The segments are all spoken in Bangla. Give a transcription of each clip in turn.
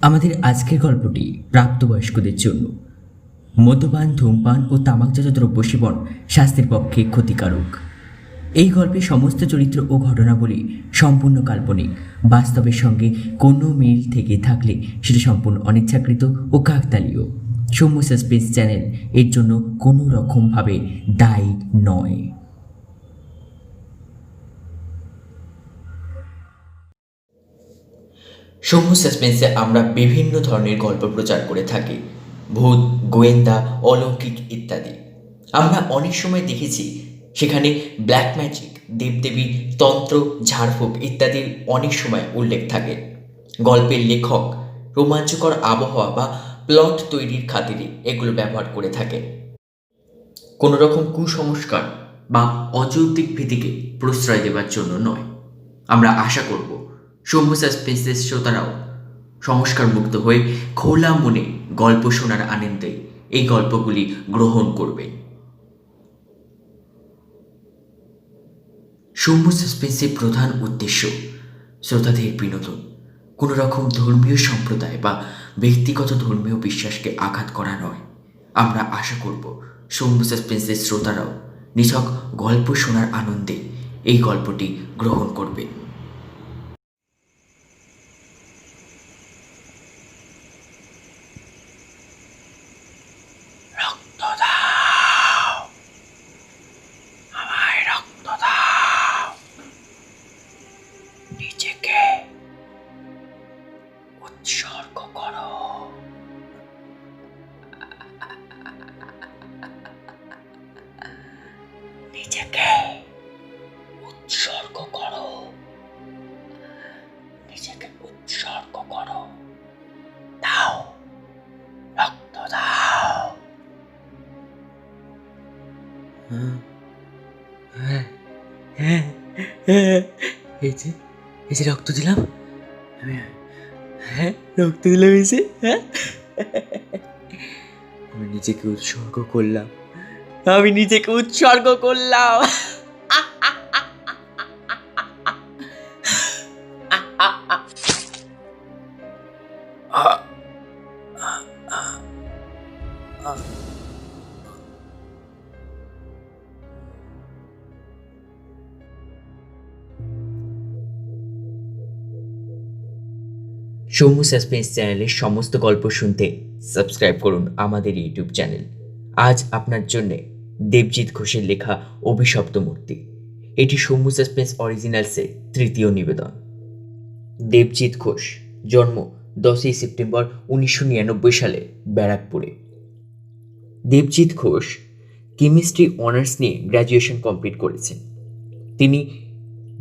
আমাদের আজকের গল্পটি প্রাপ্তবয়স্কদের জন্য। মদ্যপান, ধূমপান ও তামাকজাত দ্রব্য সেবন স্বাস্থ্যের পক্ষে ক্ষতিকারক। এই গল্পের সমস্ত চরিত্র ও ঘটনাবলী সম্পূর্ণ কাল্পনিক। বাস্তবের সঙ্গে কোনো মিল থেকে থাকলে সেটা সম্পূর্ণ অনিচ্ছাকৃত ও কাকতালীয়। সৌম্য সাসপেন্স চ্যানেল এর জন্য কোনো রকমভাবে দায়ী নয়। সৌম্য সাসপেন্সে আমরা বিভিন্ন ধরনের গল্প প্রচার করে থাকি, ভূত, গোয়েন্দা, অলৌকিক ইত্যাদি। আমরা অনেক সময় দেখেছি সেখানে ব্ল্যাক ম্যাজিক, দেবদেবী, তন্ত্র, ঝাড়ফুঁক ইত্যাদির অনেক সময় উল্লেখ থাকে। গল্পের লেখক রোমাঞ্চকর আবহাওয়া বা প্লট তৈরির খাতিরে এগুলো ব্যবহার করে থাকে, কোনো রকম কুসংস্কার বা অযৌক্তিক ভীতিকে প্রশ্রয় দেওয়ার জন্য নয়। আমরা আশা করব সৌম্য সাসপেন্সের শ্রোতারাও সংস্কার মুক্ত হয়ে খোলা মনে গল্প শোনার আনন্দে এই গল্পগুলি গ্রহণ করবে। সৌম্য সাসপেন্সের প্রধান উদ্দেশ্য শ্রোতাদের বিনোদন, কোনো রকম ধর্মীয় সম্প্রদায় বা ব্যক্তিগত ধর্মীয় বিশ্বাসকে আঘাত করা নয়। আমরা আশা করব সৌম্য সাসপেন্সের শ্রোতারাও নিছক গল্প শোনার আনন্দে এই গল্পটি গ্রহণ করবে। নিজেকে উৎসর্গ করো। নিজেকে উৎসর্গ করো। নিজেকে উৎসর্গ করো। দাও, রক্ত দাও। এই যে রক্ত দিলাম, রক্ত দিলাম, এসে আমি নিজেকে উৎসর্গ করলাম। আমি নিজেকে উৎসর্গ করলাম। সৌম্য সাসপেন্স চ্যানেলের সমস্ত গল্প শুনতে সাবস্ক্রাইব করুন আমাদের ইউটিউব চ্যানেল। আজ আপনার জন্যে দেবজিৎ ঘোষের লেখা অভিশপ্ত মূর্তি। এটি সৌম্য সাসপেন্স অরিজিনালসের তৃতীয় নিবেদন। দেবজিৎ ঘোষ জন্ম 10ই সেপ্টেম্বর 1999 সালে ব্যারাকপুরে। দেবজিৎ ঘোষ কেমিস্ট্রি অনার্স নিয়ে গ্র্যাজুয়েশন কমপ্লিট করেছেন। তিনি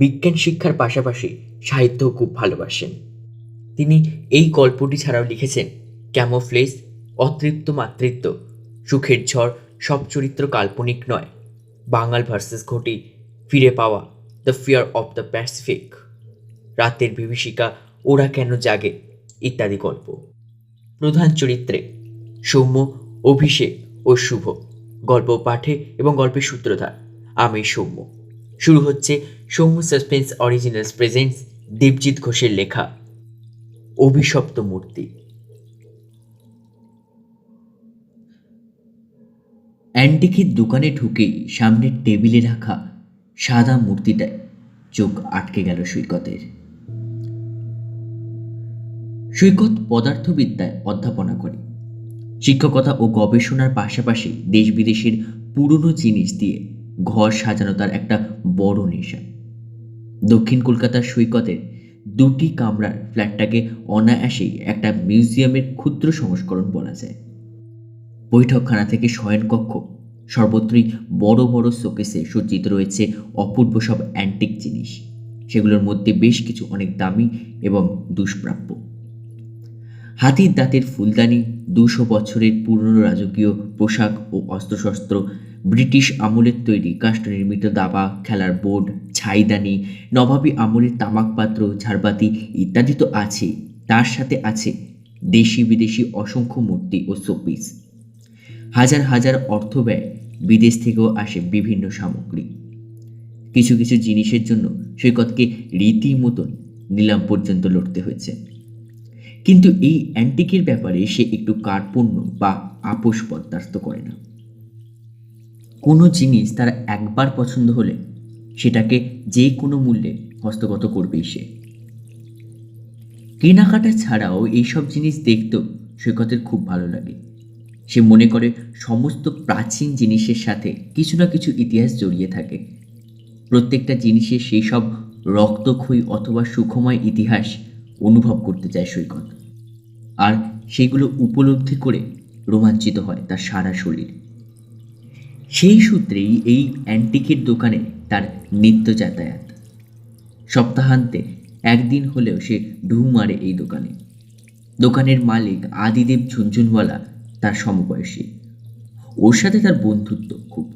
বিজ্ঞান শিক্ষার পাশাপাশি সাহিত্যও খুব ভালোবাসেন। তিনি এই গল্পটি ছাড়াও লিখেছেন ক্যামোফ্লেজ, অতৃপ্ত মাতৃত্ব, সুখের ঝড়, সব চরিত্র কাল্পনিক নয়, বাঙাল ভার্সেস ঘটি, ফিরে পাওয়া, the fear of the Pacific, রাতের বিভীষিকা, ওরা কেন জাগে ইত্যাদি গল্প। প্রধান চরিত্রে সৌম্য, অভিষেক ও শুভ। গল্প পাঠে এবং গল্পের সূত্রধার আমি সৌম্য। শুরু হচ্ছে Soumya suspense originals presents Debjit ঘোষের লেখা অভিশপ্ত মূর্তি। অ্যান্টিকের দোকানে ঢুকেই সামনের টেবিলে রাখা সাদা মূর্তিটায় চোখ আটকে গেল সৈকতের। সৈকত পদার্থবিদ্যায় অধ্যাপনা করে। শিক্ষকতা ও গবেষণার পাশাপাশি দেশ বিদেশের পুরনো জিনিস দিয়ে ঘর সাজানো তার একটা বড় নেশা। দক্ষিণ কলকাতার সৈকতের 2টি কামরার ফ্ল্যাটটাকে অনায়াসেই একটা মিউজিয়ামের ক্ষুদ্র সংস্করণ বলা যায়। বৈঠকখানা থেকে শয়নকক্ষ সর্বত্রই বড় বড় শোকেসে সজ্জিত রয়েছে অপূর্ব সব অ্যান্টিক জিনিস। সেগুলোর মধ্যে বেশ কিছু অনেক দামি এবং দুষ্প্রাপ্য। হাতির দাঁতের ফুলদানি, 200 বছরের পুরনো রাজকীয় পোশাক ও অস্ত্রশস্ত্র, ব্রিটিশ আমলের তৈরি কাষ্ঠ নির্মিত দাবা, খেলার বোর্ড, ছাইদানি, নবাবী আমলের তামাক পাত্র, ঝাড়বাতি ইত্যাদি তো আছে। তার সাথে আছে দেশি বিদেশি অসংখ্য মূর্তি ও শোপিস। হাজার হাজার অর্থ ব্যয় বিদেশ থেকেও আসে বিভিন্ন সামগ্রী। কিছু কিছু জিনিসের জন্য সৈকতকে রীতিমতন নিলাম পর্যন্ত লড়তে হয়েছে। কিন্তু এই অ্যান্টিকের ব্যাপারে সে একটু কার্পণ্য বা আপোষ বরদাস্ত করে না। কোনো জিনিস তার একবার পছন্দ হলে সেটাকে যে কোনো মূল্যে হস্তগত করবেই সে। কেনাকাটা ছাড়াও এইসব জিনিস দেখতেও সৈকতের খুব ভালো লাগে। সে মনে করে সমস্ত প্রাচীন জিনিসের সাথে কিছু না কিছু ইতিহাস জড়িয়ে থাকে। প্রত্যেকটা জিনিসের সেই সব রক্তক্ষয়ী অথবা সুখময় ইতিহাস অনুভব করতে চায় সৈকত, আর সেগুলো উপলব্ধি করে রোমাঞ্চিত হয় তার সারা শরীর। সেই সূত্রেই এই অ্যান্টিকের দোকানে তার নিত্য যাতায়াত। সপ্তাহান্তে একদিন হলেও সে ঢু মারে এই দোকানে। দোকানের মালিক আদিদেব ঝুনঝুনওয়ালা তার সমবয়সী। ওর সাথে তার বন্ধুত্ব খুব।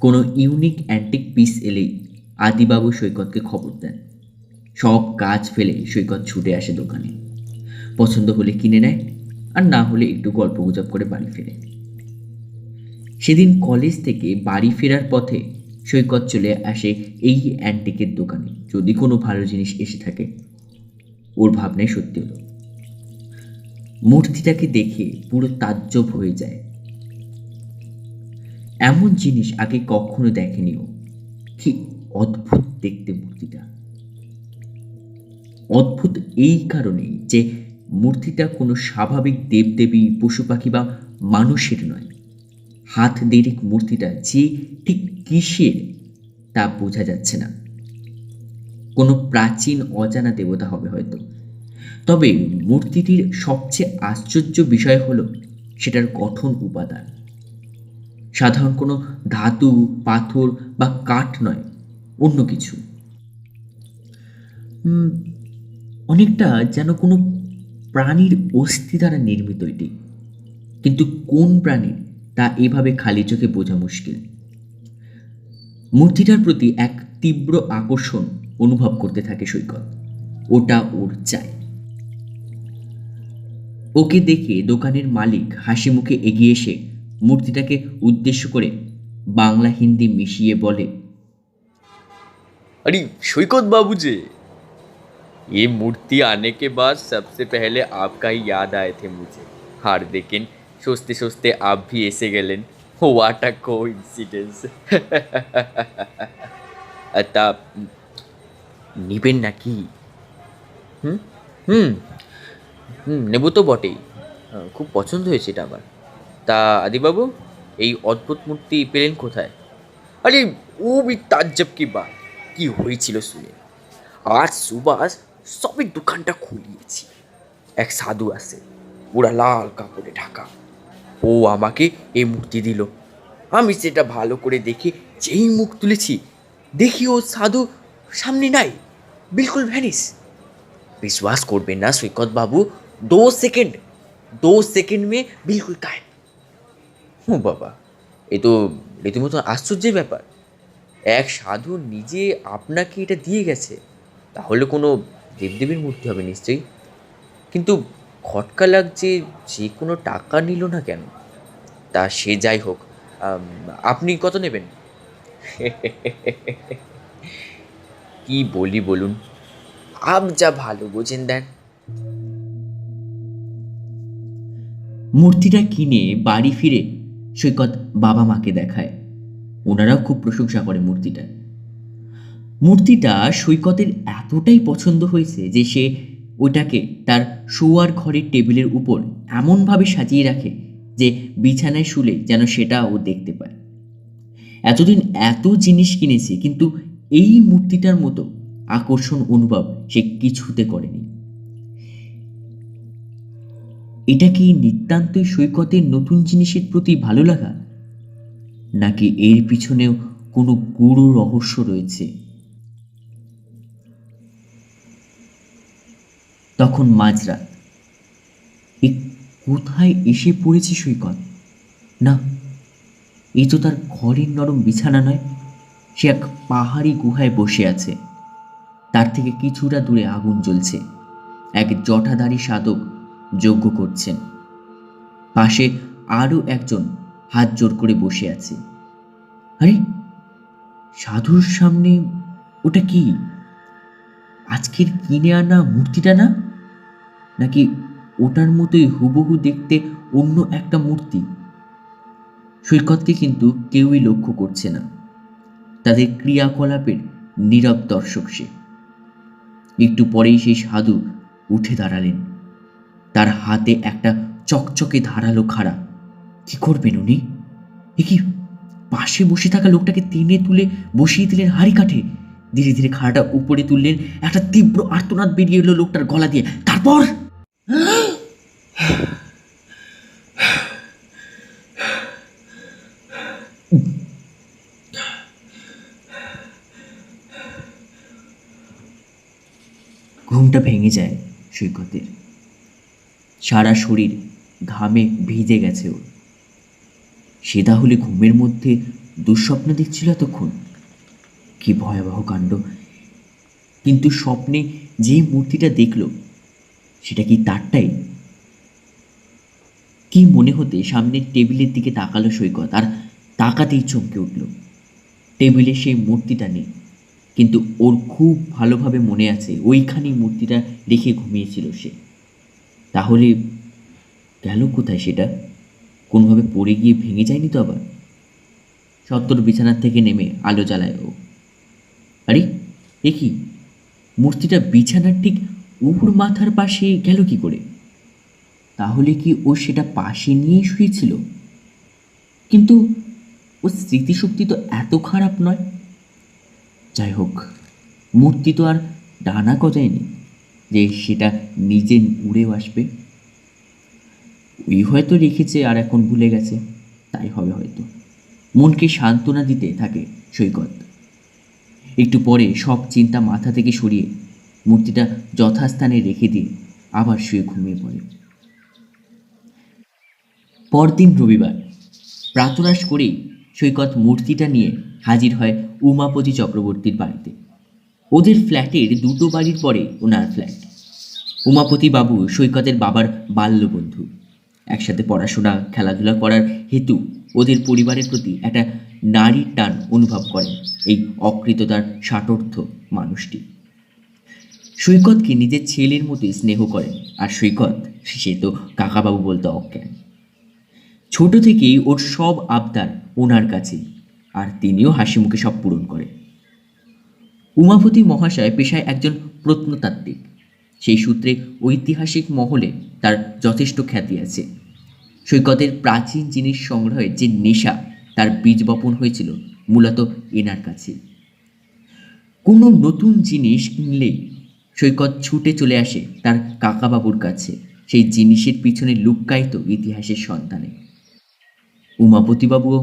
কোনো ইউনিক অ্যান্টিক পিস এলেই আদিবাবু সৈকতকে খবর দেন। সব কাজ ফেলে সৈকত ছুটে আসে দোকানে। পছন্দ হলে কিনে নেয়, আর না হলে একটু গল্পগুজব করে বাড়ি ফেরে। সেদিন কলেজ থেকে বাড়ি ফেরার পথে সৈকত চলে আসে এই অ্যান্টিকের দোকানে, যদি কোনো ভালো জিনিস এসে থাকে। ওর ভাবনায় সত্যি হলো। মূর্তিটাকে দেখে পুরো তাজ্জব হয়ে যায়। এমন জিনিস আগে কখনো দেখেনি ও। কি অদ্ভুত দেখতে মূর্তিটা। অদ্ভুত এই কারণেই যে মূর্তিটা কোনো স্বাভাবিক দেবদেবী, পশু পাখি বা মানুষের নয়। হাত দেড়েক মূর্তিটা যে ঠিক কিসের তা বোঝা যাচ্ছে না। কোনো প্রাচীন অজানা দেবতা হবে হয়তো। তবে মূর্তিটির সবচেয়ে আশ্চর্য বিষয় হলো সেটার গঠন উপাদান। সাধারণ কোনো ধাতু, পাথর বা কাঠ নয়, অন্য কিছু। অনেকটা যেন কোনো প্রাণীর অস্থি দ্বারা নির্মিত এটি। কিন্তু কোন প্রাণীর তা এভাবে খালি চোখে বোঝা মুশকিল। মূর্তিটার প্রতি এক তীব্র আকর্ষণ অনুভব করতে থাকে সৈকত। ওটা ওর চাই। ওকে দেখে দোকানের মালিক হাসি মুখে এগিয়ে এসে মূর্তিটাকে উদ্দেশ্য করে বাংলা হিন্দি মিশিয়ে বলে, अरे शौकत बाबू जी, ये मूर्ति आने के बाद सबसे पहले आपका ही याद आए थे मुझे। और लेकिन सोचते सोचते आप भी ऐसे गेलेन। What a coincidence. তা নিবেন নাকি? হুম হুম নেব তো বটেই। খুব পছন্দ হয়েছে এটা আমার। তা আদিবাবু, এই অদ্ভুত মূর্তি পেলেন কোথায়? আরে ও भी ताज्जुब की बात। কি হয়েছিল শুনে। আজ সুভাষ সবে দোকানটা খুলিয়েছি। এক সাধু আসে, পুরা লাল কাপড়ে ঢাকা। ও আমাকে এই মূর্তি দিল। আমি সেটা ভালো করে দেখে যেই মুখ তুলেছি, দেখি ও সাধু সামনে নাই, বিলকুল ভ্যানিস। विश्वास করবেন না সৈকত বাবু, 2 সেকেন্ড 2 সেকেন্ড মে বিলকুল গায়েব। ও বাবা, এ তো রীতিমতো আশ্চর্যের ব্যাপার। এক সাধু নিজে আপনাকে এটা দিয়ে গেছে, তাহলে কোনো দেবদেবীর মূর্তি হবে নিশ্চয়ই। কিন্তু খটকা লাগছে, যে কোনো টাকা নিল না কেন? তা সে যাই হোক, আম, আপনি কত নেবেন? কি বলি বলুন, আপ যা ভালো বোঝেন দেন। মূর্তিটা কিনে বাড়ি ফিরে সৈকত বাবা মাকে দেখায়। ওনারাও খুব প্রশংসা করে মূর্তিটা। মূর্তিটা সৈকতের এতটাই পছন্দ হয়েছে যে সে ওটাকে তার শোয়ার ঘরের টেবিলের উপর এমনভাবে সাজিয়ে রাখে যে বিছানায় শুলে যেন সেটা ও দেখতে পায়। এতদিন এত জিনিস কিনেছে, কিন্তু এই মূর্তিটার মতো আকর্ষণ অনুভব সে কিছুতে করেনি। এটা কি নিতান্তই সৈকতের নতুন জিনিসের প্রতি ভালো লাগা, নাকি এর পিছনেও কোনো গূঢ় রহস্য রয়েছে? তখন মাঝরাত। এ কোথায় এসে পড়েছে সৈকত? না, এই তো তার ঘরের নরম বিছানা নয়। সে এক পাহাড়ি গুহায় বসে আছে। তার থেকে কিছুটা দূরে আগুন জ্বলছে। এক জটাধারী সাধক যজ্ঞ করছেন। পাশে আরও একজন হাত জোর করে বসে আছে। আরে, সাধুর সামনে ওটা কি? আজকের কিনে আনা মূর্তিটা না? নাকি ওটার মতোই হুবহু দেখতে অন্য একটা মূর্তি? সৈকতকে কিন্তু কেউই লক্ষ্য করছে না, তাদের ক্রিয়াকলাপের নীরব দর্শক সে। একটু পরেই সেই সাধু উঠে দাঁড়ালেন, তার হাতে একটা চকচকে ধারালো খাড়া। কি করবেন উনি? এ কি, পাশে বসে থাকা লোকটাকে টেনে তুলে বসিয়ে দিলেন হাঁড়ি কাঠে। ধীরে ধীরে খাড়াটা উপরে তুললেন, একটা তীব্র আর্তনাদ বেরিয়ে এলো লোকটার গলা দিয়ে। তারপর ঘুমটা ভেঙে যায় সৈকতের। সারা শরীর ঘামে ভিজে গেছে ওর। সে তাহলে ঘুমের মধ্যে দুঃস্বপ্ন দেখছিল এতক্ষণ? কি ভয়াবহ কাণ্ড! কিন্তু স্বপ্নে যে মূর্তিটা দেখল সেটা কি তারটাই? কি মনে হতে সামনের টেবিলের দিকে তাকালো সৈকত, আর তাকাতেই চমকে উঠল। টেবিলে সেই মূর্তিটা নেই, কিন্তু ওর খুব ভালোভাবে মনে আছে ওইখানেই মূর্তিটা রেখে ঘুমিয়েছিল সে। তাহলে গেল কোথায় সেটা? কোনোভাবে পড়ে গিয়ে ভেঙে যায়নি তো আবার? সত্তর বিছানার থেকে নেমে আলো জ্বালায় ও। আরে এ কি, মূর্তিটা বিছানার ঠিক উপর মাথার পাশে গেল কি করে? তাহলে কি ও সেটা পাশে নিয়েই শুয়েছিল? কিন্তু ওর স্মৃতিশক্তি তো এত খারাপ নয়। যাই হোক, মূর্তি তো আর ডানা গজায়নি যে সেটা নিজে উড়েও আসবে। ওই হয়তো রেখেছে আর এখন ভুলে গেছে, তাই হবে হয়তো। মনকে সান্ত্বনা দিতে থাকে সৈকত। একটু পরে সব চিন্তা মাথা থেকে সরিয়ে মূর্তিটা যথাস্থানে রেখে দিয়ে আবার শুয়ে ঘুমিয়ে পড়ে। পরদিন রবিবার প্রাতরাশ করেই সৈকত মূর্তিটা নিয়ে হাজির হয় উমাপতি চক্রবর্তীর বাড়িতে। ওদের ফ্ল্যাটের দুটো বাড়ির পরে ওনার ফ্ল্যাট। উমাপতি বাবু সৈকতের বাবার বাল্যবন্ধু। একসাথে পড়াশোনা খেলাধুলা করার হেতু ওদের পরিবারের প্রতি একটা নারীর টান অনুভব করেন এই অকৃততার ষাটোর্ধ্ব মানুষটি। সৈকতকে নিজের ছেলের মতোই স্নেহ করেন, আর সৈকত সে তো কাকাবাবু বলতে অজ্ঞান। ছোট থেকেই ওর সব আবদার ওনার কাছে, আর তিনিও হাসি মুখে সব পূরণ করেন। উমাপতি মহাশয় পেশায় একজন প্রত্নতাত্ত্বিক। সেই সূত্রে ঐতিহাসিক মহলে তার যথেষ্ট খ্যাতি আছে। সৈকতের প্রাচীন জিনিস সংগ্রহের যে নেশা, তার বীজ বপন হয়েছিল মূলত এনার কাছে। কোনো নতুন জিনিস কিনলেই সৈকত ছুটে চলে আসে তার কাকাবাবুর কাছে, সেই জিনিসের পিছনে লুক্কায়িত ইতিহাসের সন্ধানে। উমাপতিবাবুও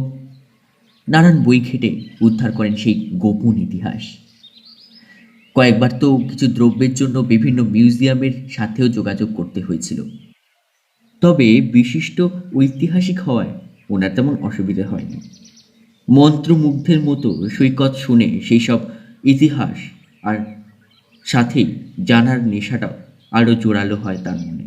নানান বই ঘেটে উদ্ধার করেন সেই গোপন ইতিহাস। কয়েকবার তো কিছু দ্রব্যের জন্য বিভিন্ন মিউজিয়ামের সাথেও যোগাযোগ করতে হয়েছিল। তবে বিশিষ্ট ঐতিহাসিক হওয়ায় ওনার তেমন অসুবিধা হয়নি। মন্ত্রমুগ্ধের মতো সৈকত শুনে সেই সব ইতিহাস, আর সাথেই জানার নেশাটাও আরও জোরালো হয় তার মনে।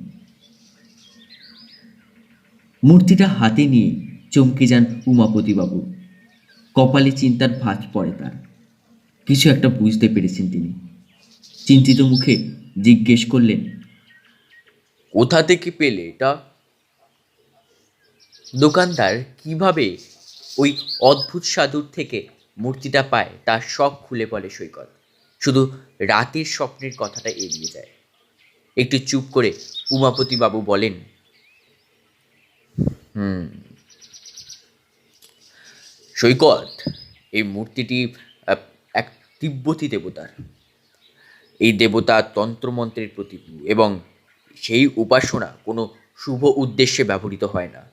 মূর্তিটা হাতে নিয়ে চমকে যান উমাপতিবাবু। কপালে চিন্তার ভাঁজ পড়ে তার। কিছু একটা বুঝতে পেরেছেন তিনি। চিন্তিত মুখে জিজ্ঞেস করলেন, কোথা থেকে পেলে এটা? দোকানদার কিভাবে ওই অদ্ভুত সাধুর থেকে মূর্তিটা পায় তার সব খুলে বলে সৈকত। শুধু রাতের স্বপ্নের কথাটা এড়িয়ে যায়। একটু চুপ করে উমাপতিবাবু বলেন, সৈকত, এই মূর্তিটি আহ, এক তিব্বতী দেবতার। এই দেবতা তন্ত্রমন্ত্রের প্রতীক, এবং সেই উপাসনা কোনো শুভ উদ্দেশ্যে ব্যবহৃত হয় না।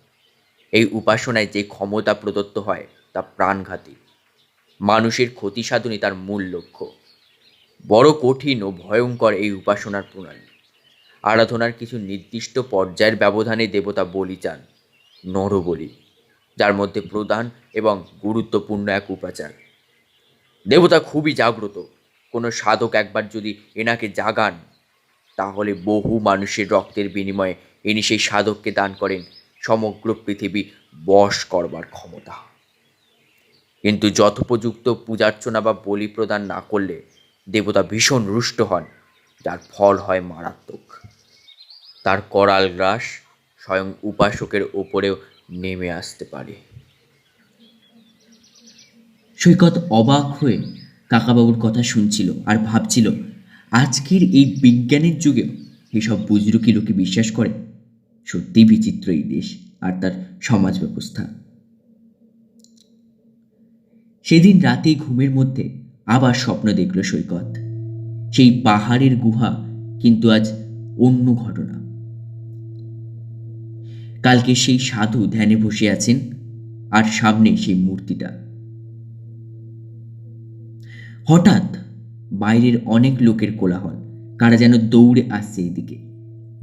এই উপাসনায় যে ক্ষমতা প্রদত্ত হয় তা প্রাণঘাতী। মানুষের ক্ষতি সাধনই তার মূল লক্ষ্য। বড় কঠিন ও ভয়ঙ্কর এই উপাসনার প্রণালী। আরাধনার কিছু নির্দিষ্ট পর্যায়ের ব্যবধানে দেবতা বলি চান, নরবলি, যার মধ্যে প্রধান এবং গুরুত্বপূর্ণ এক উপাচার। দেবতা খুবই জাগ্রত। কোনো সাধক একবার যদি এনাকে জাগান, তাহলে বহু মানুষের রক্তের বিনিময়ে ইনি সেই সাধককে দান করেন সমগ্র পৃথিবী বশ করবার ক্ষমতা। কিন্তু যথোপযুক্ত পূজার্চনা বা বলি প্রদান না করলে দেবতা ভীষণ রুষ্ট হন, যার ফল হয় মারাত্মক। তার করাল গ্রাস স্বয়ং উপাসকের ওপরেও নেমে আসতে পারে। সৈকত অবাক হয়ে কাকাবাবুর কথা শুনছিল আর ভাবছিল, আজকের এই বিজ্ঞানের যুগেও এসব বুজরুকি লোকে বিশ্বাস করে। সত্যিই বিচিত্র এই দেশ আর তার সমাজ ব্যবস্থা। সেদিন রাতে ঘুমের মধ্যে আবার স্বপ্ন দেখল সৈকত। সেই পাহাড়ের গুহা, কিন্তু আজ অন্য ঘটনা। কালকে সেই সাধু ধ্যানে বসে আছেন আর সামনে সেই মূর্তিটা। হঠাৎ বাইরের অনেক লোকের কোলাহল, কারা যেন দৌড়ে আসছে এদিকে।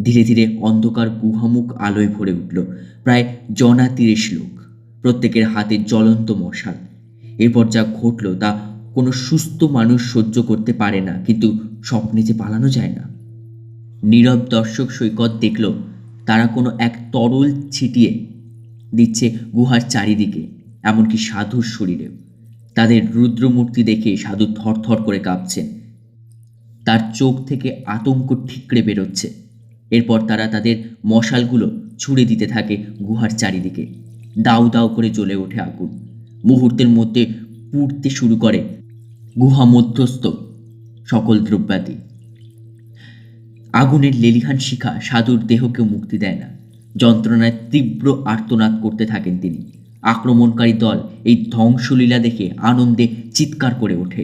ধীরে ধীরে অন্ধকার গুহামুখ আলোয় ভরে উঠল। প্রায় 30 লোক, প্রত্যেকের হাতে জ্বলন্ত মশাল। এরপর যা ঘটল তা কোনো সুস্থ মানুষ সহ্য করতে পারে না, কিন্তু স্বপ্নে যে পালানো যায় না। নীরব দর্শক সৈকত দেখল তারা কোনো এক তরল ছিটিয়ে দিচ্ছে গুহার চারিদিকে, এমনকি সাধুর শরীরেও। তাদের রুদ্রমূর্তি দেখে সাধু থরথর করে কাঁপছেন, তার চোখ থেকে আতঙ্ক ঠিকরে বেরোচ্ছে। এরপর তারা তাদের মশালগুলো ছুড়ে দিতে থাকে গুহার চারিদিকে। দাউ দাউ করে জ্বলে ওঠে আগুন। মুহূর্তের মধ্যে পুড়তে শুরু করে গুহা মধ্যস্থ সকল দ্রব্যাদি। আগুনের লেলিহান শিখা সাধুর দেহকে মুক্তি দেয় না। যন্ত্রণায় তীব্র আর্তনাদ করতে থাকেন তিনি। আক্রমণকারী দল এই ধ্বংসলীলা দেখে আনন্দে চিৎকার করে ওঠে।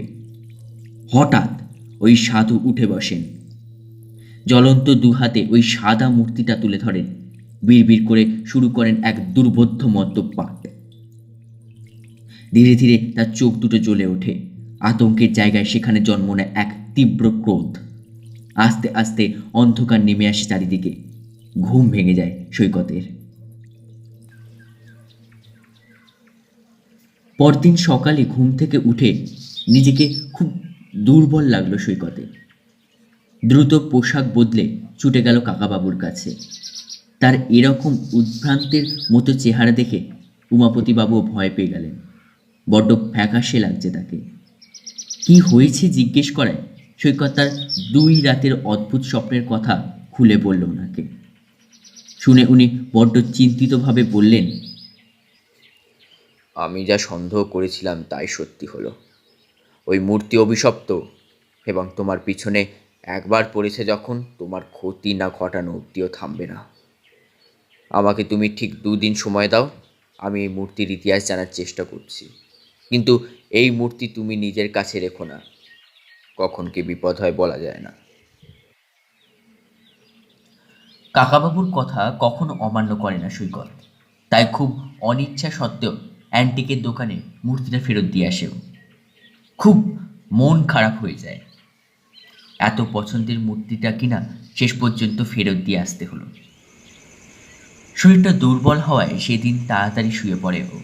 হঠাৎ ওই সাধু উঠে বসেন, জ্বলন্ত দুহাতে ওই সাদা মূর্তিটা তুলে ধরেন। বিড়বিড় করে শুরু করেন এক দুর্বোধ্য মদ্যপান। ধীরে ধীরে তার চোখ দুটো জ্বলে ওঠে। আতঙ্কের জায়গায় সেখানে জন্ম নেয় এক তীব্র ক্রোধ। আস্তে আস্তে অন্ধকার নেমে আসে চারিদিকে। ঘুম ভেঙে যায় সৈকতের। পরদিন সকালে ঘুম থেকে উঠে নিজেকে খুব দুর্বল লাগলো সৈকতে। দ্রুত পোশাক বদলে ছুটে গেল কাকাবাবুর কাছে। তার এরকম উদ্ভ্রান্তের মতো চেহারা দেখে উমাপতিবাবুও ভয় পেয়ে গেলেন। বড্ড ফ্যাকাশে লাগছে তাকে। কি হয়েছে জিজ্ঞেস করায় সৈকত তার 2 রাতের অদ্ভুত স্বপ্নের কথা খুলে বলল ওনাকে। শুনে উনি বড্ড চিন্তিতভাবে বললেন, আমি যা সন্দেহ করেছিলাম তাই সত্যি হলো। ওই মূর্তি অভিশপ্ত, এবং তোমার পিছনে একবার পড়েছে যখন, তোমার ক্ষতি না ঘটানো অব্দিও থামবে না। আমাকে তুমি ঠিক 2 দিন সময় দাও, আমি এই মূর্তির ইতিহাস জানার চেষ্টা করছি। কিন্তু এই মূর্তি তুমি নিজের কাছে রেখো না, কখন কি বিপদ হয় বলা যায় না। কাকাবাবুর কথা কখনো অমান্য করে না সৈকত। তাই খুব অনিচ্ছা সত্ত্বেও অ্যান্টিকের দোকানে মূর্তিটা ফেরত দিয়ে আসেও। খুব মন খারাপ হয়ে যায়। এত পছন্দের মূর্তিটা কিনা শেষ পর্যন্ত ফেরত দিয়ে আসতে হলো। শরীরটা দুর্বল হওয়ায় সেদিন তাড়াতাড়ি শুয়ে পড়ে ও।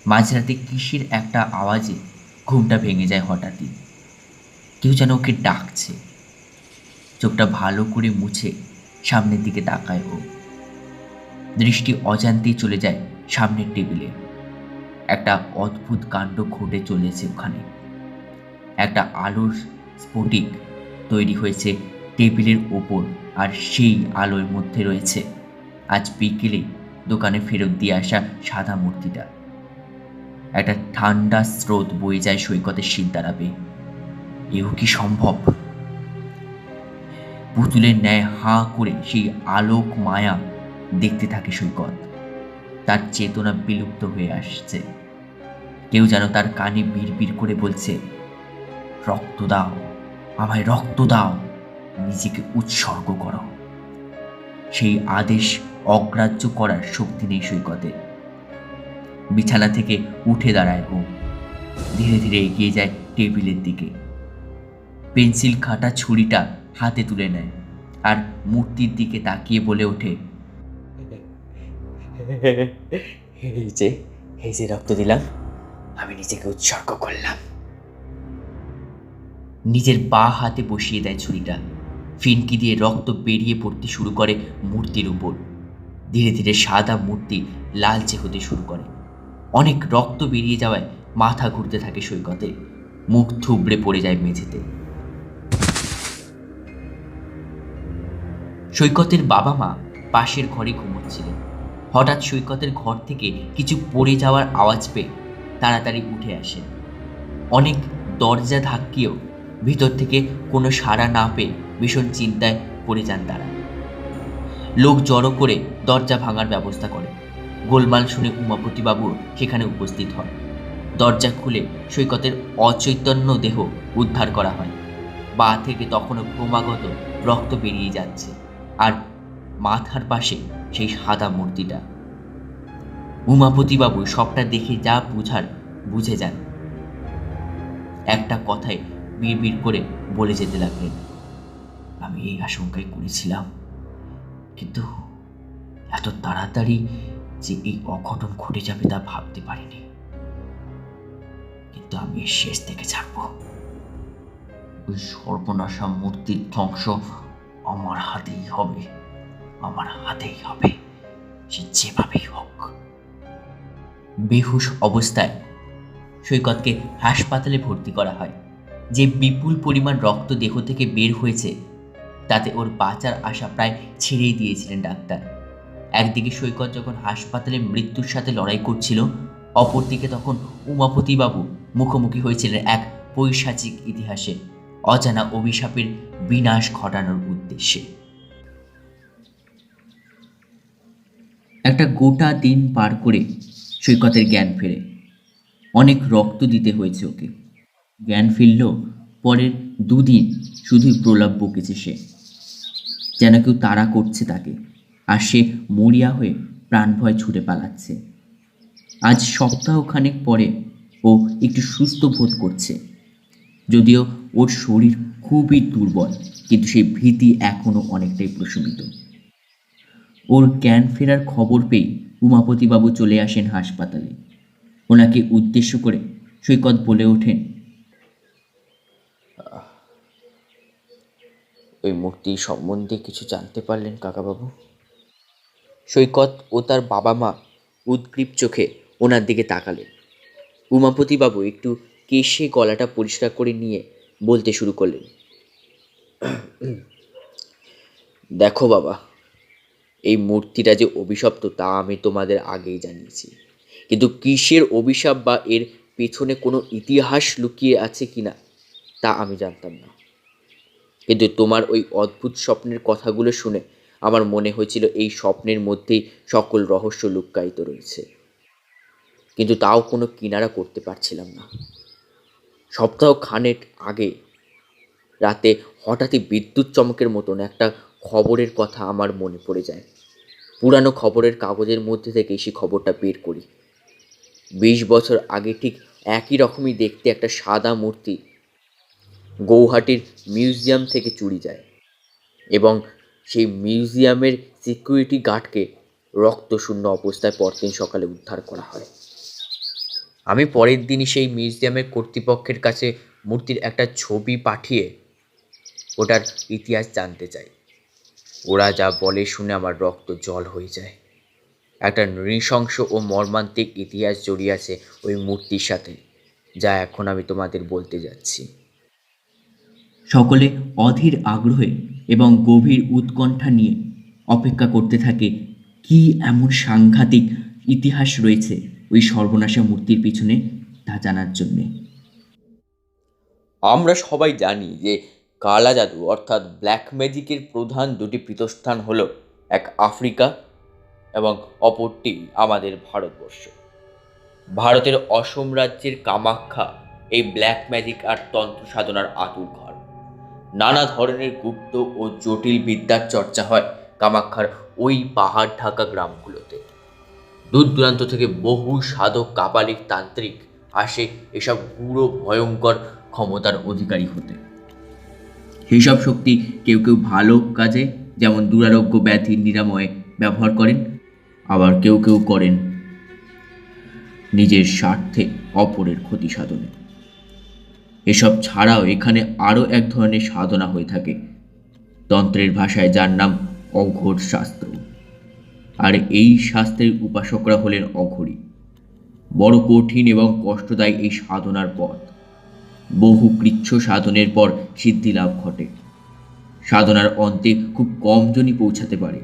মাঝরাতে কিসের একটা আওয়াজে ঘুমটা ভেঙে যায় হঠাৎই। কেউ যেন ওকে ডাকছে। চোখটা ভালো করে মুছে সামনের দিকে তাকায় ও। দৃষ্টি অজান্তেই চলে যায় সামনের টেবিলে। একটা অদ্ভুত কাণ্ড ঘটে চলেছে ওখানে। একটা আলোর স্ফটিক তৈরি হয়েছে টেবিলের ওপর, আর সেই আলোর মধ্যে রয়েছে আজ বিকেলে দোকানে ফেরত দিয়ে আসা সাদা মূর্তিটা। একটা ঠান্ডা স্রোত বয়ে যায় সৈকতের শিরদাঁড়াবে। এও কি সম্ভব? পুতুলের ন্যায় হাঁ করে সেই আলোক মায়া দেখতে থাকে সৈকত। তার চেতনা বিলুপ্ত হয়ে আসছে। কেউ যেন তার কানে বিড়বিড় করে বলছে, রক্ত দাও, আমায় রক্ত দাও, নিজেকে উৎসর্গ করো। সেই আদেশ অগ্রাহ্য করার শক্তি নেই সৈকতের। বিছানা থেকে উঠে দাঁড়ায় ও। ধীরে ধীরে এগিয়ে যায় টেবিলের দিকে। পেন্সিল কাটা ছুরিটা হাতে তুলে নেয় আর মূর্তির দিকে তাকিয়ে বলে ওঠে, এই যে রক্ত দিলাম, আমি নিজেকে উৎসর্গ করলাম। নিজের বা হাতে বসিয়ে দেয় ছুরিটা। ফিনকি দিয়ে রক্ত বেরিয়ে পড়তে শুরু করে মূর্তির উপর। ধীরে ধীরে সাদা মূর্তি লালচে হতে শুরু করে। অনেক রক্ত বেরিয়ে যাওয়ায় মাথা ঘুরতে থাকে সৈকতে। মুখ থুবড়ে পড়ে যায় মেঝেতে। সৈকতের বাবা মা পাশের ঘরে ঘুমোচ্ছিলেন। হঠাৎ সৈকতের ঘর থেকে কিছু পড়ে যাওয়ার আওয়াজ পেয়ে তাড়াতাড়ি উঠে আসেন। অনেক দরজা ধাক্কিয়েও ভিতর থেকে কোনো সাড়া না পেয়ে ভীষণ চিন্তায় পড়ে যান তারা। লোক জড়ো করে দরজা ভাঙার ব্যবস্থা করে। গোলমাল শুনে উমাপতিবাবু সেখানে উপস্থিত হন। দরজা খুলে সৈকতের অচৈতন্য দেহ উদ্ধার করা হয়। পা থেকে তখনও ক্রমাগত রক্ত বেরিয়ে যাচ্ছে, আর মাথার পাশে সেই সাদা মূর্তিটা। উমাপতিবাবু সবটা দেখে যা বুঝার বুঝে যান। একটা কথায় বিড়বিড় করে বলে যেতে লাগলেন, আমি এই আশঙ্কাই করেছিলাম, কিন্তু এত তাড়াতাড়ি যে এই অঘটন ঘটে যাবে তা ভাবতে পারিনি। কিন্তু আমি এর শেষ থেকে ছাড়ব। ওই সর্বনাশা মূর্তির ধ্বংস আমার হাতেই হবে, আমার হাতেই হবে, সে যেভাবেই হোক। বেহুশ অবস্থায় সৈকতকে হাসপাতালে ভর্তি করা হয়। যে বিপুল পরিমাণ রক্ত দেহ থেকে বের হয়েছে তাতে ওর বাঁচার আশা প্রায় ছেড়েই দিয়েছিলেন ডাক্তার। একদিকে সৈকত যখন হাসপাতালে মৃত্যুর সাথে লড়াই করছিল, অপরদিকে তখন উমাপতিবাবু মুখোমুখি হয়েছিলেন এক পৈশাচিক ইতিহাসে, অজানা অভিশাপের বিনাশ ঘটানোর উদ্দেশ্যে। একটা গোটা দিন পার করে সৈকতের জ্ঞান ফেরে। অনেক রক্ত দিতে হয়েছে ওকে। জ্ঞান ফিরল পরের দুদিন শুধুই প্রলাপ বকেছে সে, যেন কেউ তাড়া করছে তাকে, আর সে মরিয়া হয়ে প্রাণ ভয় ছুটে পালাচ্ছে। আজ সপ্তাহখানেক পরে ও একটু সুস্থ বোধ করছে, যদিও ওর শরীর খুবই দুর্বল, কিন্তু সেই ভীতি এখনো অনেকটাই প্রশমিত। ওর জ্ঞান ফেরার খবর পেয়ে উমাপতিবাবু চলে আসেন হাসপাতালে। ওনাকে উদ্দেশ্য করে সৈকত বলে ওঠেন, ওই মূর্তি সম্বন্ধে কিছু জানতে পারলেন কাকাবাবু? সৈকত ও তার বাবা মা উদ্গ্রীব চোখে ওনার দিকে তাকালেন। উমাপতিবাবু একটু কেশে গলাটা পরিষ্কার করে নিয়ে বলতে শুরু করলেন, দেখো বাবা, এই মূর্তিটা যে অভিশপ্ত তা আমি তোমাদের আগেই জানিয়েছি, কিন্তু কিসের অভিশাপ বা এর পেছনে কোনো ইতিহাস লুকিয়ে আছে কিনা তা আমি জানতাম না। কিন্তু তোমার ওই অদ্ভুত স্বপ্নের কথাগুলো শুনে আমার মনে হয়েছিল এই স্বপ্নের মধ্যেই সকল রহস্য লুক্কায়িত রয়েছে, কিন্তু তাও কোনো কিনারা করতে পারছিলাম না। সপ্তাহ খানেক আগে রাতে হঠাৎই বিদ্যুৎ চমকের মতন একটা খবরের কথা আমার মনে পড়ে যায়। পুরানো খবরের কাগজের মধ্যে থেকে সেই খবরটা বের করি। 20 বছর আগে ঠিক একই রকমই দেখতে একটা সাদা মূর্তি গৌহাটির মিউজিয়াম থেকে চুরি যায় এবং সেই মিউজিয়ামের সিকিউরিটি গার্ডকে রক্তশূন্য অবস্থায় পরদিন সকালে উদ্ধার করা হয়। আমি পরের দিনই সেই মিউজিয়ামের কর্তৃপক্ষের কাছে মূর্তির একটা ছবি পাঠিয়ে ওটার ইতিহাস জানতে চাই। ওরা যা বলে শুনে আমার রক্ত জল হয়ে যায়। একটা নৃশংস ও মর্মান্তিক ইতিহাস জড়িয়ে আছে ওই মূর্তির সাথে, যা এখন আমি তোমাদের বলতে যাচ্ছি। সকলে অধীর আগ্রহে এবং গভীর উৎকণ্ঠা নিয়ে অপেক্ষা করতে থাকে কি এমন সাংঘাতিক ইতিহাস রয়েছে ওই সর্বনাশা মূর্তির পিছনে তা জানার জন্যে। আমরা সবাই জানি যে কালা জাদু অর্থাৎ ব্ল্যাক ম্যাজিকের প্রধান দুটি পীঠস্থান হলো, এক আফ্রিকা এবং অপরটি আমাদের ভারতবর্ষ। ভারতের অসম রাজ্যের কামাখ্যা এই ব্ল্যাক ম্যাজিক আর তন্ত্র সাধনার আতুর ঘর। নানা ধরনের গুপ্ত ও জটিল বিদ্যার চর্চা হয় কামাখ্যার ওই পাহাড় ঢাকা গ্রামগুলোতে। দূর দূরান্ত থেকে বহু সাধক কাপালিক তান্ত্রিক আসে এসব পুরো ভয়ঙ্কর ক্ষমতার অধিকারী হতে। সেই সব শক্তি কেউ কেউ ভালো কাজে, যেমন দুরারোগ্য ব্যাধির নিরাময়ে ব্যবহার করেন, আবার কেউ কেউ করেন নিজের স্বার্থে অপরের ক্ষতি সাধনে। এসব ছাড়াও এখানে আরও এক ধরনের সাধনা হয়ে থাকে, তন্ত্রের ভাষায় যার নাম অঘোর শাস্ত্র। আর এই শাস্ত্রের উপাসকরা হলেন অঘোরী। বড় কঠিন এবং কষ্টদায়ী এই সাধনার পথ। বহু কৃচ্ছ সাধনের পর সিদ্ধি লাভ ঘটে। সাধনার অন্তে খুব কমজনই পৌঁছাতে পারে,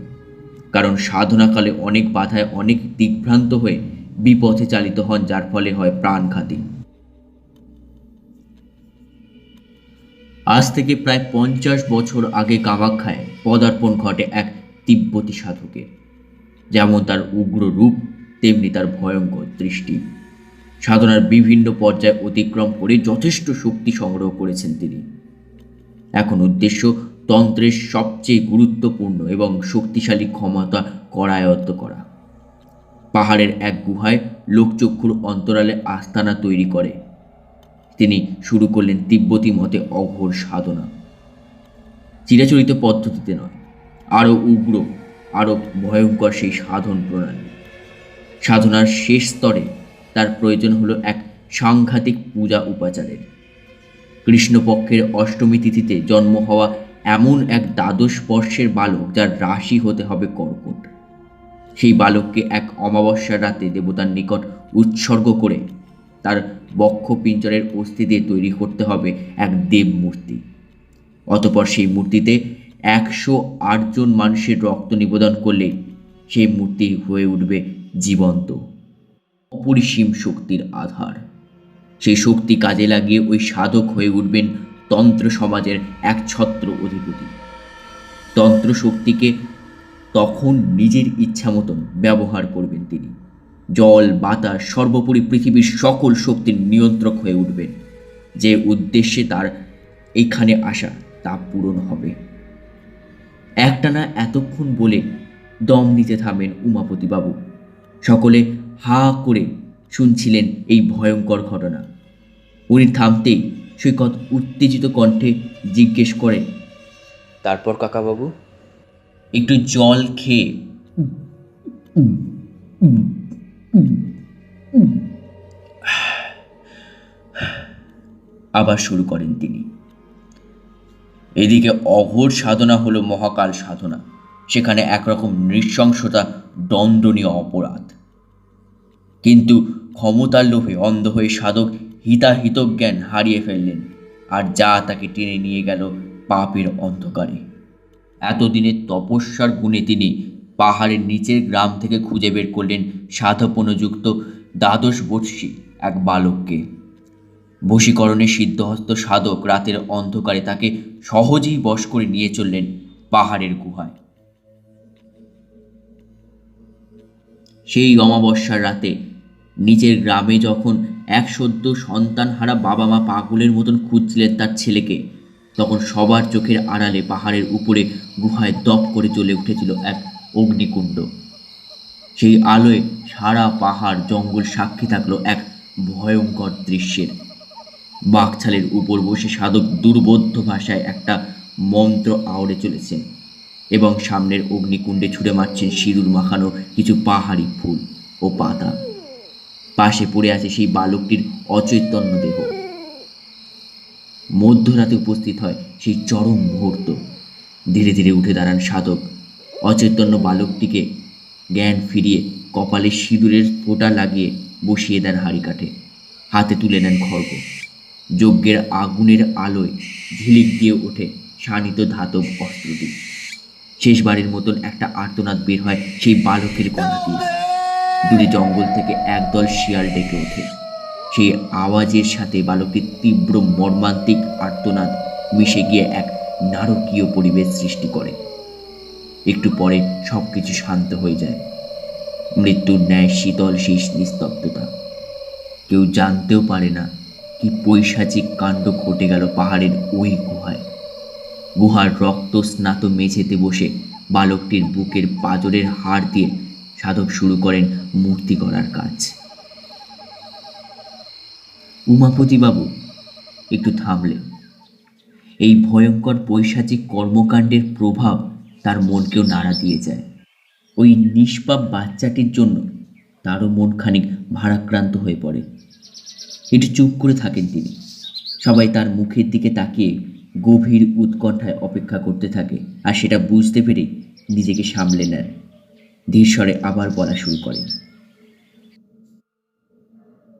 কারণ সাধনাকালে অনেক বাধায় অনেক দিগ্ভ্রান্ত হয়ে বিপথে চালিত হন, যার ফলে হয় প্রাণঘাতী। আজ থেকে প্রায় 50 বছর আগে কামাখ্যায় পদার্পণ ঘটে এক তিব্বতী সাধকের। যেমন তার উগ্র রূপ, তেমনি তার ভয়ঙ্কর দৃষ্টি। সাধনার বিভিন্ন পর্যায় অতিক্রম করে যথেষ্ট শক্তি সংগ্রহ করেছেন তিনি। এখন উদ্দেশ্য তন্ত্রের সবচেয়ে গুরুত্বপূর্ণ এবং শক্তিশালী ক্ষমতা করায়ত্ত করা। পাহাড়ের এক গুহায় লোকচক্ষুর অন্তরালে আস্তানা তৈরি করে তিনি শুরু করলেন তিব্বতী মতে অঘোর সাধনা। চিরাচরিত পদ্ধতিতে নয়, আরও উগ্র, আরও ভয়ঙ্কর সেই সাধন প্রণালী। সাধনার শেষ স্তরে তার প্রয়োজন হলো এক সাংঘাতিক পূজা উপাচারের। কৃষ্ণপক্ষের অষ্টমী তিথিতে জন্ম হওয়া এমন এক দ্বাদশ বর্ষের বালক, যার রাশি হতে হবে কর্কট। সেই বালককে এক অমাবস্যার রাতে দেবতার নিকট উৎসর্গ করে তার বক্ষপিঞ্জরের অস্থি দিয়ে তৈরি করতে হবে এক দেব মূর্তি। অতপর সেই মূর্তিতে 108 জন মানুষের রক্ত নিবেদন করলে সেই মূর্তি হয়ে উঠবে জীবন্ত, অপরিসীম শক্তির আধার। সেই শক্তি কাজে লাগিয়ে ওই সাধক হয়ে উঠবেন তন্ত্র সমাজের এক ছত্র অধিপতি। তন্ত্র শক্তিকে তখন নিজের ইচ্ছা মতন ব্যবহার করবেন তিনি। জল, বাতাস, সর্বোপরি পৃথিবীর সকল শক্তির নিয়ন্ত্রক হয়ে উঠবেন। যে উদ্দেশ্যে তার এখানে আসা তা পূরণ হবে। একটানা এতক্ষণ বলে দম নিতে থামেন উমাপতিবাবু। সকলে হা করে শুনছিলেন এই ভয়ঙ্কর ঘটনা। উনি থামতেই সৈকত উত্তেজিত কণ্ঠে জিজ্ঞেস করে, তারপর কাকাবাবু? একটু জল খেয়ে আবার শুরু করেন তিনি। এদিকে অঘোর সাধনা হলো মহাকাল সাধনা। সেখানে একরকম নৃশংসতা দণ্ডনীয় অপরাধ। কিন্তু ক্ষমতার লোভে অন্ধ হয়ে সাধক হিতাহিতজ্ঞান হারিয়ে ফেললেন, আর যা তাকে টেনে নিয়ে গেল পাপের অন্ধকারে। এতদিনের তপস্যার গুণে তিনি পাহাড়ের নিচের গ্রাম থেকে খুঁজে বের করলেন সাধপনযুক্ত দ্বাদশ বর্ষী এক বালককে। বশীকরণে সিদ্ধহস্ত সাধক রাতের অন্ধকারে তাকে সহজেই বশ করে নিয়ে চললেন পাহাড়ের গুহায়। সেই অমাবস্যার রাতে নিজের গ্রামে যখন এক সদ্য সন্তানহারা বাবা মা পাগলের মতন খুঁজছিলেন তার ছেলেকে, তখন সবার চোখের আড়ালে পাহাড়ের উপরে গুহায় দপ করে জ্বলে উঠেছিল এক অগ্নিকুণ্ড। সেই আলোয় সারা পাহাড় জঙ্গল সাক্ষী থাকলো এক ভয়ঙ্কর দৃশ্যের। বাঘছালের উপর বসে সাধক দুর্বোধ্য ভাষায় একটা মন্ত্র আওড়ে চলেছেন এবং সামনের অগ্নিকুণ্ডে ছুঁড়ে মারছেন সিঁদুর মাখানো কিছু পাহাড়ি ফুল ও পাতা। পাশে পড়ে আছে সেই বালকটির অচৈতন্য দেহ। মধ্যরাতে উপস্থিত হয় সেই চরম মুহূর্ত। ধীরে ধীরে উঠে দাঁড়ান সাধক। অচৈতন্য বালকটিকে জ্ঞান ফিরিয়ে কপালে সিঁদুরের ফোঁটা লাগিয়ে বসিয়ে দেন হাঁড়ি কাঠে। হাতে তুলে নেন খড়গ। যজ্ঞের আগুনের আলোয় ঝিলিক দিয়ে ওঠে শানিত ধাতব অস্ত্রটি। শেষবারের মতন একটা আর্তনাদ বের হয় সেই বালকের গলা দিয়ে। দূরে জঙ্গল থেকে একদল শিয়াল ডেকে ওঠে। সেই আওয়াজের সাথে বালকটির তীব্র মর্মান্তিক আর্তনাদ মিশে গিয়ে এক নারকীয় পরিবেশ সৃষ্টি করে। একটু পরে সব কিছু শান্ত হয়ে যায়। মৃত্যুর ন্যায় শীতল শেষ নিস্তব্ধতা। কেউ জানতেও পারে না কি পৈশাচিক কাণ্ড ঘটে গেল পাহাড়ের ওই গুহায়। গুহার রক্ত স্নাত মেঝেতে বসে বালকটির বুকের পাঁজরের হাড় দিয়ে সাধক শুরু করেন মূর্তি গড়ার কাজ। উমাপতিবাবু একটু থামলেন। এই ভয়ঙ্কর পৈশাচিক কর্মকাণ্ডের প্রভাব তার মনকেও নাড়া দিয়ে যায়। ওই নিষ্পাপ বাচ্চাটির জন্য তারও মন খানিক ভারাক্রান্ত হয়ে পড়ে। একটু চুপ করে থাকেন তিনি। সবাই তার মুখের দিকে তাকিয়ে গভীর উৎকণ্ঠায় অপেক্ষা করতে থাকে, আর সেটা বুঝতে পেরে নিজেকে সামলে নেন। ধীর স্বরে আবার বলা শুরু করেন।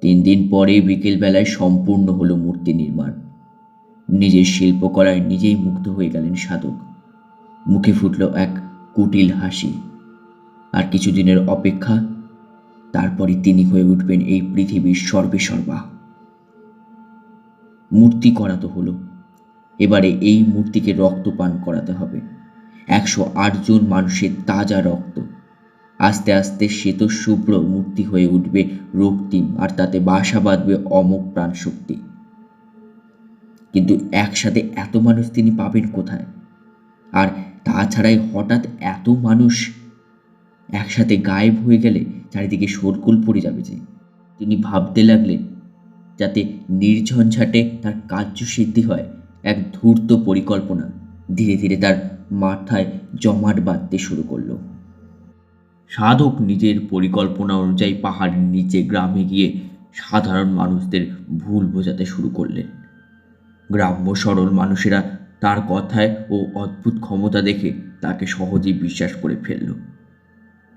3 দিন পরে বিকেলবেলায় সম্পূর্ণ হলো মূর্তি নির্মাণ। নিজের শিল্পকলায় নিজেই মুগ্ধ হয়ে গেলেন সাধক। মুখে ফুটল এক কুটিল হাসি। আর কিছুদিনের অপেক্ষা, তারপরে তিনি হয়ে উঠবেন এই পৃথিবীর সর্বেসর্বা। মূর্তি করা তো হলো, এবারে এই মূর্তিকে রক্তপান করাতে হবে। 108 জন মানুষের তাজা রক্ত। আস্তে আস্তে শ্বেত শুভ্র মূর্তি হয়ে উঠবে রক্তিম, আর তাতে বাসা বাঁধবে অমোঘ প্রাণশক্তি। কিন্তু একসাথে এত মানুষ তিনি পাবেন কোথায়? আর তাছাড়াই হঠাৎ এত মানুষ একসাথে গায়েব হয়ে গেলে চারিদিকে শোরগোল পড়ে যাবে যে। তিনি ভাবতে লাগলেন, যাতে নির্ঝঞ্ঝাটে তার কার্যসিদ্ধি হয়, এক ধূর্ত পরিকল্পনা ধীরে ধীরে তার মাথায় জমাট বাঁধতে শুরু করলো। সাধক নিজের পরিকল্পনা অনুযায়ী পাহাড়ের নিচে গ্রামে গিয়ে সাধারণ মানুষদের ভুল বোঝাতে শুরু করলেন। গ্রাম্য সরল মানুষেরা তার কথায় ও অদ্ভুত ক্ষমতা দেখে তাকে সহজেই বিশ্বাস করে ফেলল।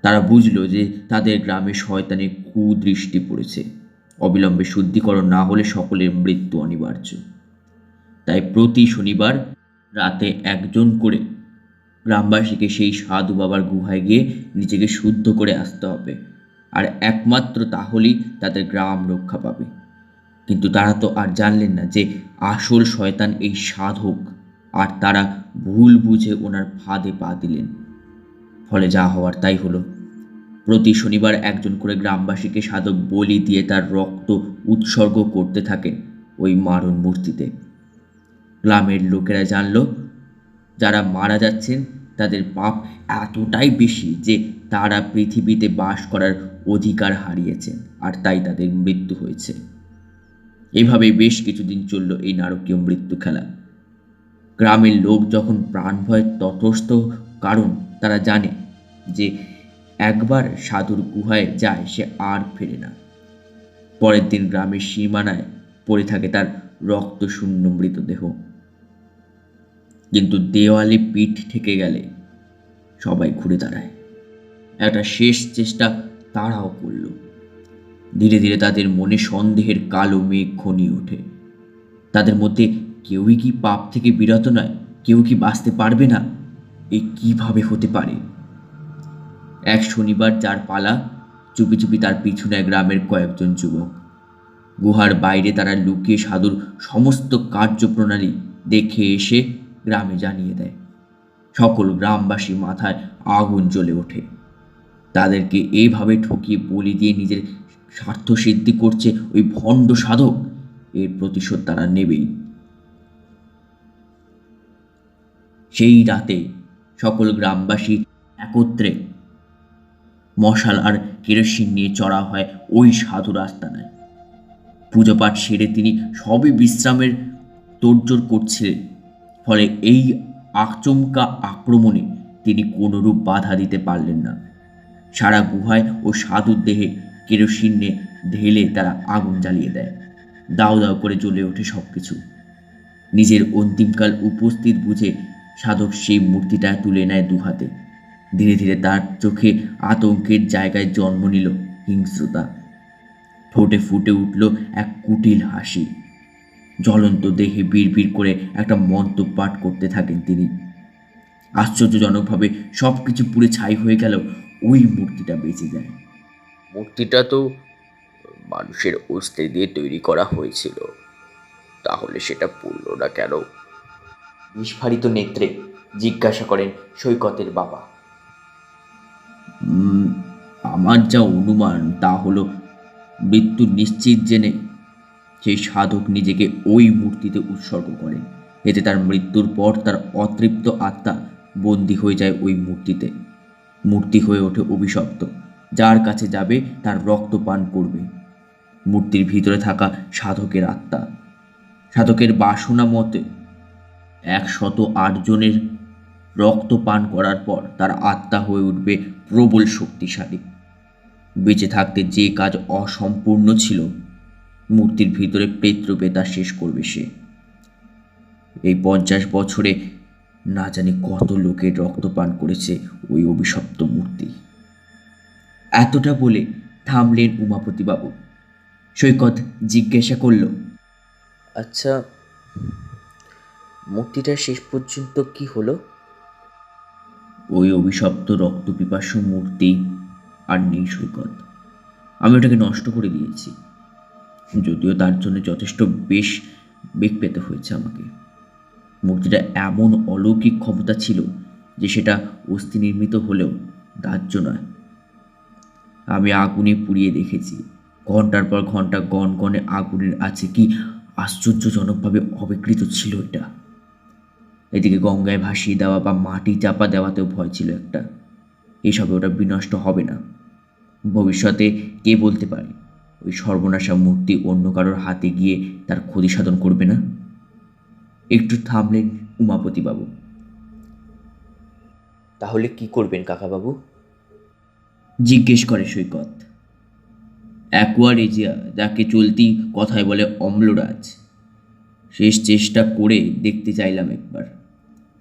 তারা বুঝল যে তাদের গ্রামে শয়তানের কুদৃষ্টি পড়েছে। অবিলম্বে শুদ্ধিকরণ না হলে সকলের মৃত্যু অনিবার্য। তাই প্রতি শনিবার রাতে একজন করে গ্রামবাসীকে সেই সাধু বাবার গুহায় গিয়ে নিজেকে শুদ্ধ করে আসতে হবে, আর একমাত্র তাহলেই তাদের গ্রাম রক্ষা পাবে। কিন্তু তারা তো আর জানলেন না যে আসল শয়তান এই সাধক, আর তারা ভুল বুঝে ওনার ফাঁদে পা দিলেন। ফলে যা হওয়ার তাই হলো। প্রতি শনিবার একজন করে গ্রামবাসীকে সাধক বলি দিয়ে তার রক্ত উৎসর্গ করতে থাকেন ওই মারণ মূর্তিতে। গ্রামের লোকেরা জানল, যারা মারা যাচ্ছেন তাদের পাপ এতটাই বেশি যে তারা পৃথিবীতে বাস করার অধিকার হারিয়েছেন, আর তাই তাদের মৃত্যু হয়েছে। এইভাবে বেশ কিছুদিন চলল এই নারকীয় মৃত্যু খেলা। গ্রামের লোক যখন প্রাণ ভয় তটস্থ, কারণ তারা জানে যে একবার সাধুর গুহায় যায় সে আর ফেরে না। পরের দিন গ্রামের সীমানায় পড়ে থাকে তার রক্তশূন্য মৃতদেহ। কিন্তু দেওয়ালে পিঠ ঠেকে গেলে সবাই ঘুরে দাঁড়ায়। একটা শেষ চেষ্টা তারাও করল। ধীরে ধীরে তাদের মনে সন্দেহের কালো মেঘ ঘনিয়ে ওঠে। তাদের মধ্যে কেউই কি পাপ থেকে বিরত নয়? কেউ কি বাঁচতে পারবে না? এ কিভাবে হতে পারে? এক শনিবার যার পালা, চুপি চুপি তার পিছু নেয় গ্রামের কয়েকজন যুবক। গুহার বাইরে তারা লুকিয়ে সাধুর সমস্ত কার্যপ্রণালী দেখে এসে গ্রামে জানিয়ে দেয়। সকল গ্রামবাসী মাথায় আগুন জ্বলে ওঠে। তাদেরকে এইভাবে ঠকিয়ে বলি দিয়ে নিজের স্বার্থ সিদ্ধি করছে ওই ভণ্ড সাধক, এর প্রতিশোধ তারা নেবেই। সেই রাতে সকল গ্রামবাসী একত্রে মশাল আর কেরোসিন নিয়ে চড়া হয় ওই সাধুর আস্তানায়। পুজো পাঠ সেরে তিনি সবই বিশ্রামের তোড়জোড় করছিলেন। ফলে এই আচমকা আক্রমণে তিনি কোনরূপ বাধা দিতে পারলেন না। সারা গুহায় ও সাধুর দেহে কেরোসিন ঢেলে তারা আগুন জ্বালিয়ে দেয়। দাউ দাউ করে জ্বলে ওঠে সবকিছু। নিজের অন্তিমকাল উপস্থিত বুঝে সাধক সেই মূর্তিটা তুলে নেয় দুহাতে। ধীরে ধীরে তার চোখে আতঙ্কের জায়গায় জন্ম নিল হিংস্রতা। ঠোঁটে ফুটে উঠল এক কুটিল হাসি। জ্বলন্ত দেহে বিড়বিড় করে একটা মন্ত্র পাঠ করতে থাকেন তিনি। আশ্চর্যজনকভাবে সব কিছু পুড়ে ছাই হয়ে গেল, ওই মূর্তিটা বেঁচে যায়। মূর্তিটা তো মানুষের অস্থি দিয়ে তৈরি করা হয়েছিল, তাহলে সেটা পুড়ল না কেন? বিস্ফারিত নেত্রে জিজ্ঞাসা করেন সৈকতের বাবা। আমার যা অনুমান তা হলো, মৃত্যু নিশ্চিত জেনে সেই সাধক নিজেকে ওই মূর্তিতে উৎসর্গ করেন। এতে তার মৃত্যুর পর তার অতৃপ্ত আত্মা বন্দী হয়ে যায় ওই মূর্তিতে। মূর্তি হয়ে ওঠে অভিশপ্ত, যার কাছে যাবে তার রক্ত পান করবে। মূর্তির ভিতরে থাকা সাধকের আত্মা। সাধকের বাসনা মতে 108 জনের রক্ত পান করার পর তার আত্মা হয়ে উঠবে প্রবল শক্তিশালী। বেঁচে থাকতে যে কাজ অসম্পূর্ণ ছিল, মূর্তির ভিতরে প্রেতরূপে তা শেষ করবে সে। এই 50 বছরে না জানি কত লোকের রক্ত পান করেছে ওই অভিশপ্ত মূর্তি। এতটা বলে থামলেন উমাপতিবাবু। সৈকত জিজ্ঞাসা করল, আচ্ছা, মূর্তিটা শেষ পর্যন্ত কি হলো? ওই অভিশপ্ত রক্তপিপাসু মূর্তি আর নেই সৈকত। আমি ওটাকে নষ্ট করে দিয়েছি, যদিও তার জন্য যথেষ্ট বেশ বেগ পেতে হয়েছে আমাকে। মূর্তিটা এমন অলৌকিক ক্ষমতা ছিল যে সেটা অস্থি নির্মিত হলেও দাহ্য নয়। আমি আগুনে পুড়িয়ে দেখেছি, ঘন্টার পর ঘন্টা গনগনে আগুনের আছে, কি আশ্চর্যজনকভাবে অবিকৃত ছিল এটা। এদিকে গঙ্গায় ভাসিয়ে দেওয়া বা মাটি চাপা দেওয়াতেও ভয় ছিল একটা, এসবে ওটা বিনষ্ট হবে না। ভবিষ্যতে কে বলতে পারে ওই সর্বনাশা মূর্তি অন্য কারোর হাতে গিয়ে তার ক্ষতি সাধন করবে না। একটু থামলেন উমাপতিবাবু। তাহলে কি করবেন কাকাবাবু? জিজ্ঞেস করে সৈকত। অ্যাকুয়ারেজিয়া, যাকে চলতি কথায় বলে অম্লরাজ, শেষ চেষ্টা করে দেখতে চাইলাম একবার।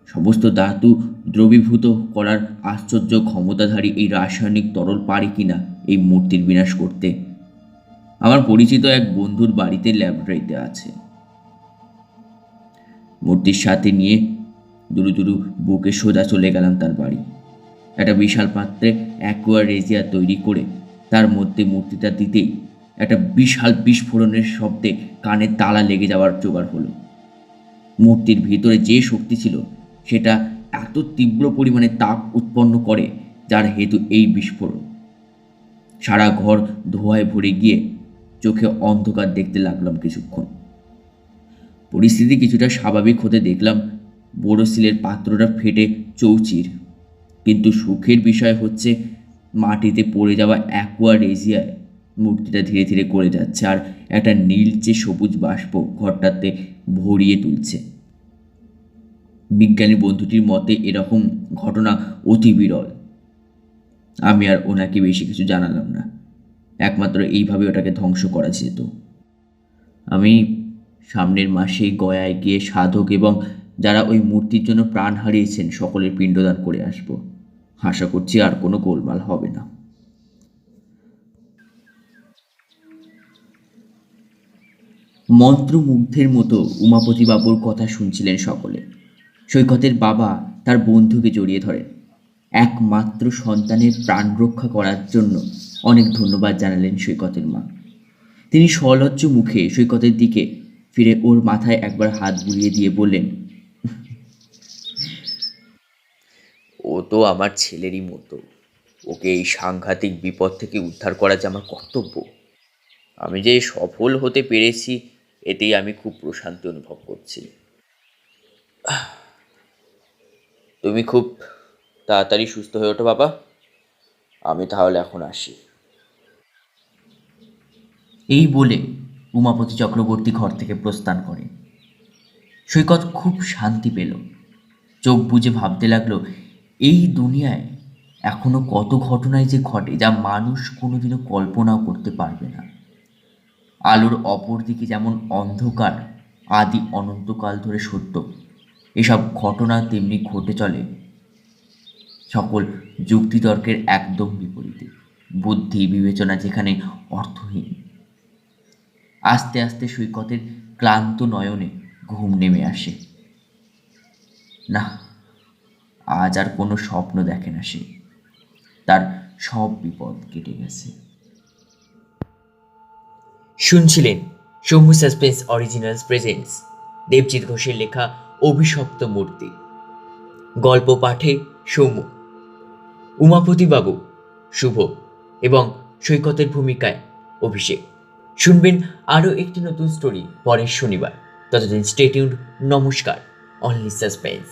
সমস্ত ধাতু দ্রবীভূত করার আশ্চর্য ক্ষমতাধারী এই রাসায়নিক তরল পারে কিনা এই মূর্তির বিনাশ করতে। আমার পরিচিত এক বন্ধুর বাড়িতে ল্যাবরেটরিতে আছে। মূর্তির সাথে নিয়ে দুরু দুরু বুকে সোজা চলে গেলাম তার বাড়ি। একটা বিশাল পাত্রে অ্যাকুয়ারেজিয়া তৈরি করে তার মধ্যে মূর্তিটা দিতেই একটা বিশাল বিস্ফোরণের শব্দে কানে তালা লেগে যাওয়ার জোগাড় হলো। মূর্তির ভিতরে যে শক্তি ছিল সেটা এত তীব্র পরিমাণে তাপ উৎপন্ন করে যার হেতু এই বিস্ফোরণ। সারা ঘর ধোঁয়ায় ভরে গিয়ে চোখে অন্ধকার দেখতে লাগলাম কিছুক্ষণ। পরিস্থিতি কিছুটা স্বাভাবিক হতে দেখলাম বোরোসিলের পাত্রটা ফেটে চৌচির। কিন্তু সুখের বিষয় হচ্ছে মাটিতে পড়ে যাওয়া অ্যাকুয়ারেজিয়ায় মূর্তিটা ধীরে ধীরে করে যাচ্ছে, আর একটা নীলচে সবুজ বাষ্প ঘরটাতে ভরিয়ে তুলছে। বিজ্ঞানী বন্ধুটির মতে এরকম ঘটনা অতি বিরল। আমি আর ওনাকে বেশি কিছু জানালাম না, একমাত্র এইভাবে ওটাকে ধ্বংস করা যেত। আমি সামনের মাসেই গয়ায় গিয়ে সাধক এবং যারা ওই মূর্তির জন্য প্রাণ হারিয়েছেন সকলের পিণ্ডদান করে আসব। আশা করছি আর কোনো গোলমাল হবে না। মন্ত্রমুগ্ধের মতো উমাপতিবাবুর কথা শুনছিলেন সকলে। সৈকতের বাবা তার বন্ধুকে জড়িয়ে ধরেন। একমাত্র সন্তানের প্রাণ রক্ষা করার জন্য অনেক ধন্যবাদ জানালেন সৈকতের মা। তিনি সলজ্জ মুখে সৈকতের দিকে ফিরে ওর মাথায় একবার হাত বুলিয়ে দিয়ে বললেন, ও তো আমার ছেলেরই মতো। ওকে এই সাংঘাতিক বিপদ থেকে উদ্ধার করা যে আমার কর্তব্য। আমি যে সফল হতে পেরেছি এতেই আমি খুব প্রশান্তি অনুভব করছি। তুমি খুব তাড়াতাড়ি সুস্থ হয়ে ওঠো বাবা। আমি তাহলে এখন আসি। এই বলে উমাপতি চক্রবর্তী ঘর থেকে প্রস্থান করে। সৈকত খুব শান্তি পেল। চোখ বুজে ভাবতে লাগলো, এই দুনিয়ায় এখনো কত ঘটনাই যে ঘটে যা মানুষ কোনোদিনও কল্পনাও করতে পারবে না। আলোর অপর দিকে যেমন অন্ধকার আদি অনন্তকাল ধরে সত্য, এসব ঘটনা তেমনি ঘটে চলে সকল যুক্তিতর্কের একদম বিপরীতে। বুদ্ধি বিবেচনা যেখানে অর্থহীন। আস্তে আস্তে সৈকতের ক্লান্ত নয়নে ঘুম নেমে আসে। না, আজ আর কোনো স্বপ্ন দেখে না সে। তার সব বিপদ কেটে গেছে। শুনছিলেন Soumya suspense originals presents Debjit ঘোষের লেখা অভিশপ্ত মূর্তি। গল্প পাঠে সৌম্য, উমাপতিবাবু শুভ এবং সৈকতের ভূমিকায় অভিষেক। শুনবেন আরও একটি নতুন স্টোরি পরের শনিবার। ততদিন স্টে টিউনড। নমস্কার। Only suspense.